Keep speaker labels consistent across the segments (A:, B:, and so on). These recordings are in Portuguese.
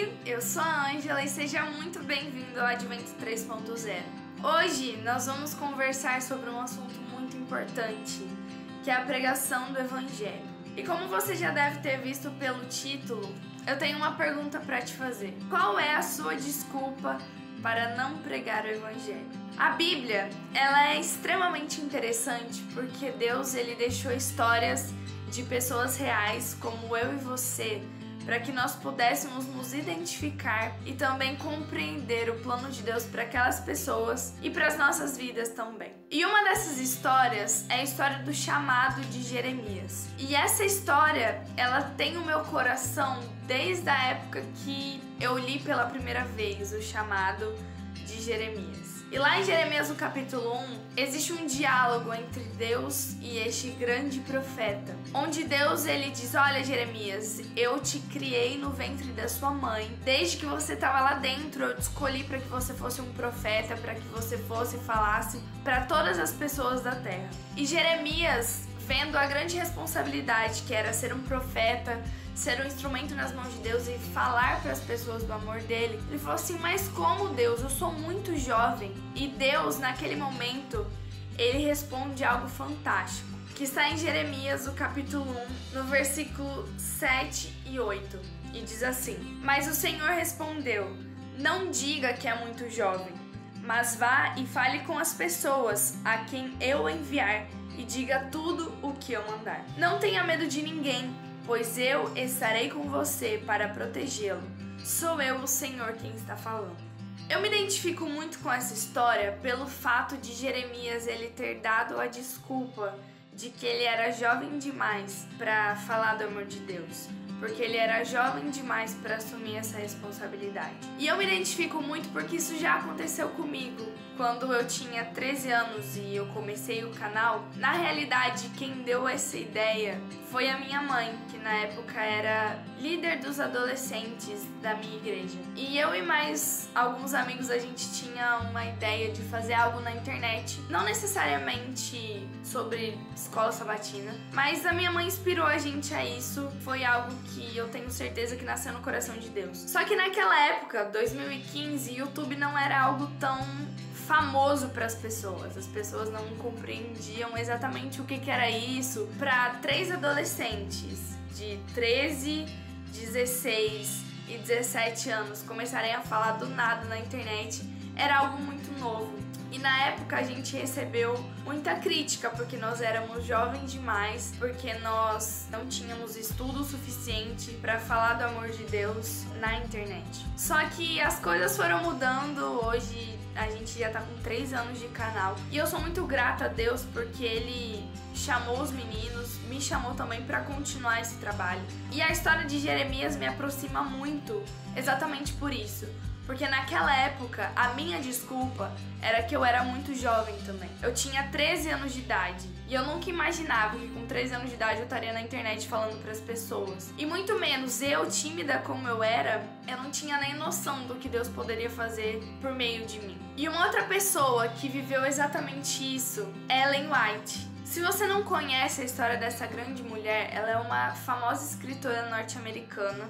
A: Oi, eu sou a Ângela e seja muito bem-vindo ao Advento 3.0. Hoje nós vamos conversar sobre um assunto muito importante, que é a pregação do Evangelho. E como você já deve ter visto pelo título, eu tenho uma pergunta para te fazer. Qual é a sua desculpa para não pregar o Evangelho? A Bíblia, ela é extremamente interessante porque Deus ele deixou histórias de pessoas reais como eu e você, para que nós pudéssemos nos identificar e também compreender o plano de Deus para aquelas pessoas e para as nossas vidas também. E uma dessas histórias é a história do chamado de Jeremias. E essa história, ela tem o meu coração desde a época que eu li pela primeira vez o chamado de Jeremias. E lá em Jeremias, no capítulo 1, existe um diálogo entre Deus e este grande profeta, onde Deus ele diz: olha, Jeremias, eu te criei no ventre da sua mãe, desde que você estava lá dentro, eu te escolhi para que você fosse um profeta, para que você fosse e falasse para todas as pessoas da terra. E Jeremias, vendo a grande responsabilidade que era ser um profeta, ser um instrumento nas mãos de Deus e falar para as pessoas do amor dele, ele falou assim: mas como, Deus? Eu sou muito jovem. E Deus, naquele momento, ele responde algo fantástico, que está em Jeremias, o capítulo 1, no versículo 7 e 8. E diz assim: mas o Senhor respondeu: não diga que é muito jovem, mas vá e fale com as pessoas a quem eu enviar e diga tudo o que eu mandar. Não tenha medo de ninguém, pois eu estarei com você para protegê-lo. Sou eu, o Senhor, quem está falando. Eu me identifico muito com essa história pelo fato de Jeremias ele ter dado a desculpa de que ele era jovem demais para falar do amor de Deus, porque ele era jovem demais para assumir essa responsabilidade. E eu me identifico muito porque isso já aconteceu comigo. Quando eu tinha 13 anos e eu comecei o canal, na realidade quem deu essa ideia foi a minha mãe, que na época era líder dos adolescentes da minha igreja. E eu e mais alguns amigos, a gente tinha uma ideia de fazer algo na internet, não necessariamente sobre escola sabatina, mas a minha mãe inspirou a gente a isso. Foi algo que eu tenho certeza que nasceu no coração de Deus. Só que naquela época, 2015, YouTube não era algo tão famoso para as pessoas não compreendiam exatamente o que era isso. Para 3 adolescentes de 13, 16 e 17 anos começarem a falar do nada na internet, era algo muito novo. E na época a gente recebeu muita crítica porque nós éramos jovens demais, porque nós não tínhamos estudo suficiente para falar do amor de Deus na internet. Só que as coisas foram mudando. Hoje a gente já tá com 3 anos de canal e eu sou muito grata a Deus porque ele chamou os meninos, me chamou também para continuar esse trabalho. E a história de Jeremias me aproxima muito exatamente por isso. Porque naquela época, a minha desculpa era que eu era muito jovem também. Eu tinha 13 anos de idade. E eu nunca imaginava que com 13 anos de idade eu estaria na internet falando para as pessoas. E muito menos eu, tímida como eu não tinha nem noção do que Deus poderia fazer por meio de mim. E uma outra pessoa que viveu exatamente isso é Ellen White. Se você não conhece a história dessa grande mulher, ela é uma famosa escritora norte-americana,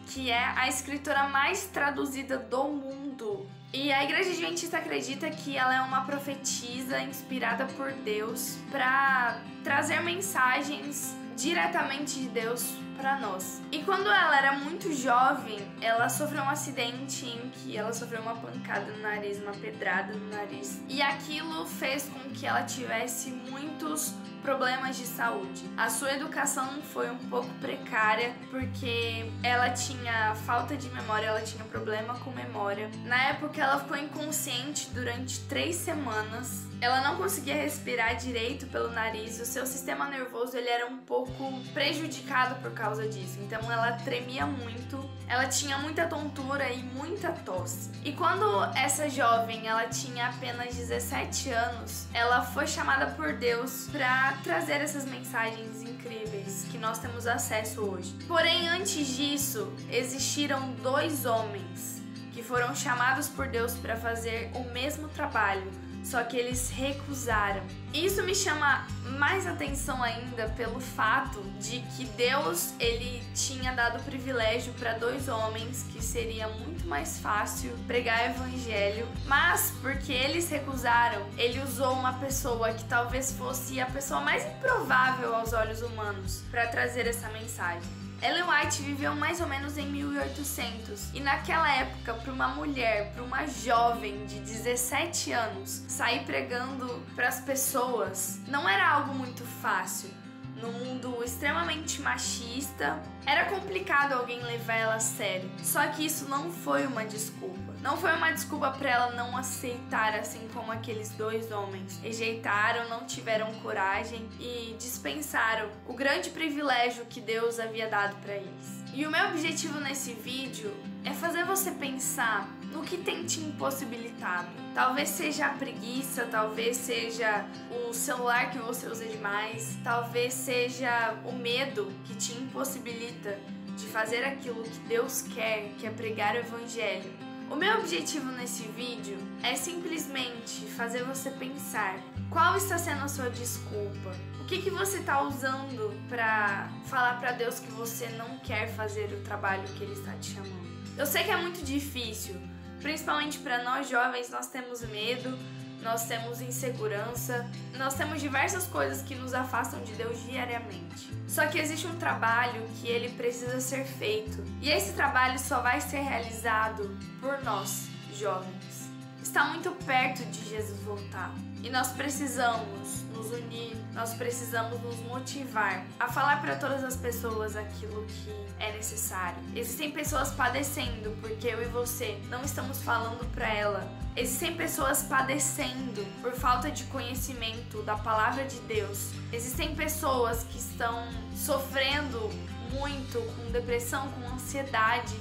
A: que é a escritora mais traduzida do mundo. E a Igreja Adventista acredita que ela é uma profetisa inspirada por Deus para trazer mensagens diretamente de Deus para nós. E quando ela era muito jovem, ela sofreu um acidente em que ela sofreu uma pancada no nariz, uma pedrada no nariz. E aquilo fez com que ela tivesse muitos problemas de saúde. A sua educação foi um pouco precária porque ela tinha falta de memória, ela tinha problema com memória. Na época ela ficou inconsciente durante 3 semanas. Ela não conseguia respirar direito pelo nariz, o seu sistema nervoso ele era um pouco prejudicado por causa disso. Então ela tremia muito, ela tinha muita tontura e muita tosse. E quando essa jovem ela tinha apenas 17 anos, ela foi chamada por Deus para trazer essas mensagens incríveis que nós temos acesso hoje. Porém, antes disso, existiram 2 homens que foram chamados por Deus para fazer o mesmo trabalho, só que eles recusaram. Isso me chama mais atenção ainda pelo fato de que Deus, ele tinha dado privilégio para 2 homens, que seria muito mais fácil pregar o evangelho, mas porque eles recusaram, ele usou uma pessoa que talvez fosse a pessoa mais improvável aos olhos humanos para trazer essa mensagem. Ellen White viveu mais ou menos em 1800 e naquela época, para uma mulher, para uma jovem de 17 anos, sair pregando para as pessoas não era algo muito fácil. No mundo extremamente machista, era complicado alguém levar ela a sério. Só que isso não foi uma desculpa. Não foi uma desculpa para ela não aceitar, assim como aqueles 2 homens. Rejeitaram, não tiveram coragem e dispensaram o grande privilégio que Deus havia dado para eles. E o meu objetivo nesse vídeo é fazer você pensar no que tem te impossibilitado. Talvez seja a preguiça, talvez seja o celular que você usa demais, talvez seja o medo que te impossibilita de fazer aquilo que Deus quer, que é pregar o evangelho. O meu objetivo nesse vídeo é simplesmente fazer você pensar qual está sendo a sua desculpa. O que você está usando para falar para Deus que você não quer fazer o trabalho que Ele está te chamando. Eu sei que é muito difícil, principalmente para nós jovens. Nós temos medo, nós temos insegurança, nós temos diversas coisas que nos afastam de Deus diariamente. Só que existe um trabalho que ele precisa ser feito, e esse trabalho só vai ser realizado por nós, jovens. Está muito perto de Jesus voltar, e nós precisamos nos unir, nós precisamos nos motivar a falar para todas as pessoas aquilo que é necessário. Existem pessoas padecendo porque eu e você não estamos falando para ela. Existem pessoas padecendo por falta de conhecimento da palavra de Deus. Existem pessoas que estão sofrendo muito com depressão, com ansiedade,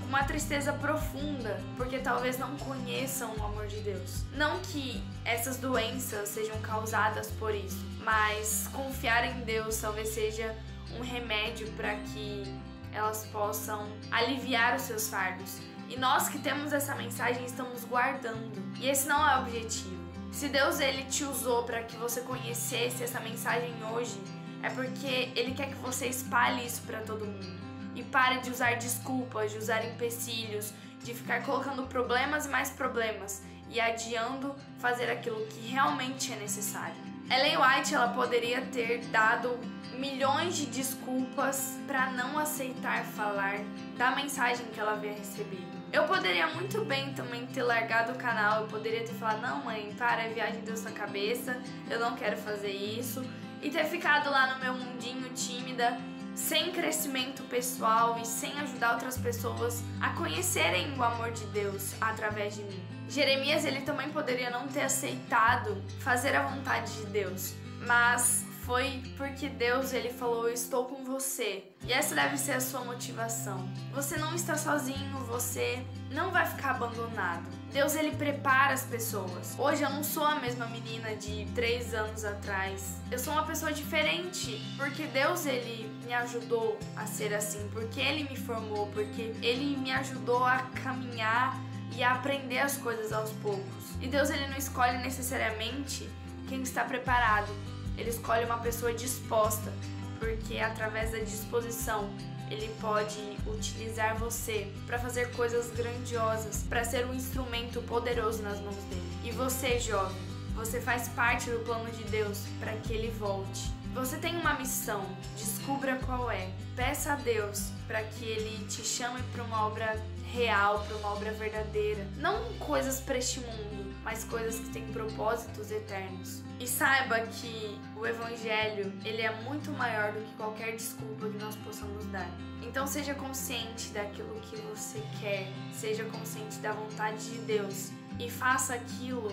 A: com uma tristeza profunda, porque talvez não conheçam o amor de Deus. Não que essas doenças sejam causadas por isso, mas confiar em Deus talvez seja um remédio para que elas possam aliviar os seus fardos. E nós que temos essa mensagem estamos guardando. E esse não é o objetivo. Se Deus ele te usou para que você conhecesse essa mensagem hoje, é porque Ele quer que você espalhe isso para todo mundo. E pare de usar desculpas, de usar empecilhos, de ficar colocando problemas e mais problemas e adiando fazer aquilo que realmente é necessário. Ellen White ela poderia ter dado milhões de desculpas para não aceitar falar da mensagem que ela havia recebido. Eu poderia muito bem também ter largado o canal, eu poderia ter falado, não mãe, para, é viagem de Deus na cabeça, eu não quero fazer isso, e ter ficado lá no meu mundinho tímida, sem crescimento pessoal e sem ajudar outras pessoas a conhecerem o amor de Deus através de mim. Jeremias ele também poderia não ter aceitado fazer a vontade de Deus, mas foi porque Deus ele falou, eu estou com você. E essa deve ser a sua motivação. Você não está sozinho, você não vai ficar abandonado. Deus ele prepara as pessoas. Hoje eu não sou a mesma menina de 3 anos atrás. Eu sou uma pessoa diferente, porque Deus ele me ajudou a ser assim, porque Ele me formou, porque Ele me ajudou a caminhar e a aprender as coisas aos poucos. E Deus ele não escolhe necessariamente quem está preparado. Ele escolhe uma pessoa disposta, porque através da disposição Ele pode utilizar você para fazer coisas grandiosas, para ser um instrumento poderoso nas mãos dele. E você, jovem, você faz parte do plano de Deus para que Ele volte. Você tem uma missão, descubra qual é. Peça a Deus para que Ele te chame para uma obra real, para uma obra verdadeira. Não coisas para este mundo, mas coisas que têm propósitos eternos. E saiba que o Evangelho, ele é muito maior do que qualquer desculpa que nós possamos dar. Então seja consciente daquilo que você quer, seja consciente da vontade de Deus e faça aquilo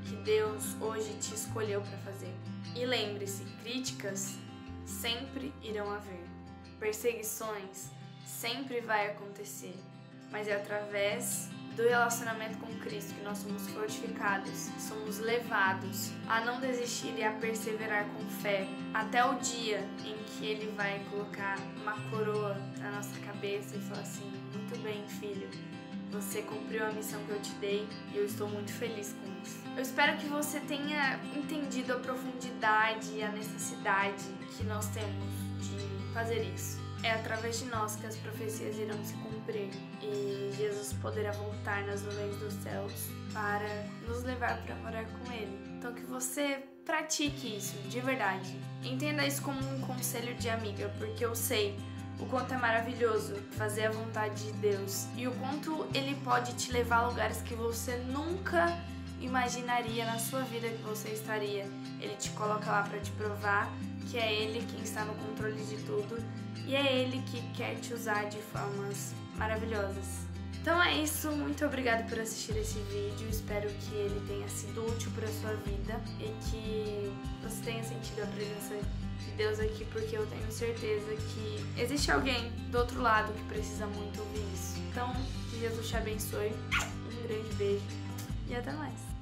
A: que Deus hoje te escolheu para fazer. E lembre-se, críticas sempre irão haver. Perseguições sempre vai acontecer, mas é através do relacionamento com Cristo que nós somos fortificados, somos levados a não desistir e a perseverar com fé até o dia em que Ele vai colocar uma coroa na nossa cabeça e falar assim, muito bem, filho, Você cumpriu a missão que eu te dei e eu estou muito feliz com isso. Eu espero que você tenha entendido a profundidade e a necessidade que nós temos de fazer isso. É através de nós que as profecias irão se cumprir e Jesus poderá voltar nas nuvens dos céus para nos levar para morar com Ele. Então que você pratique isso, de verdade. Entenda isso como um conselho de amiga, porque eu sei o quanto é maravilhoso fazer a vontade de Deus e o quanto Ele pode te levar a lugares que você nunca imaginaria na sua vida que você estaria. Ele te coloca lá para te provar que é Ele quem está no controle de tudo e é Ele que quer te usar de formas maravilhosas. Então é isso, muito obrigada por assistir esse vídeo, espero que ele tenha sido útil para a sua vida e que você tenha sentido a presença de Deus aqui, porque eu tenho certeza que existe alguém do outro lado que precisa muito ouvir isso. Então, que Jesus te abençoe, um grande beijo e até mais!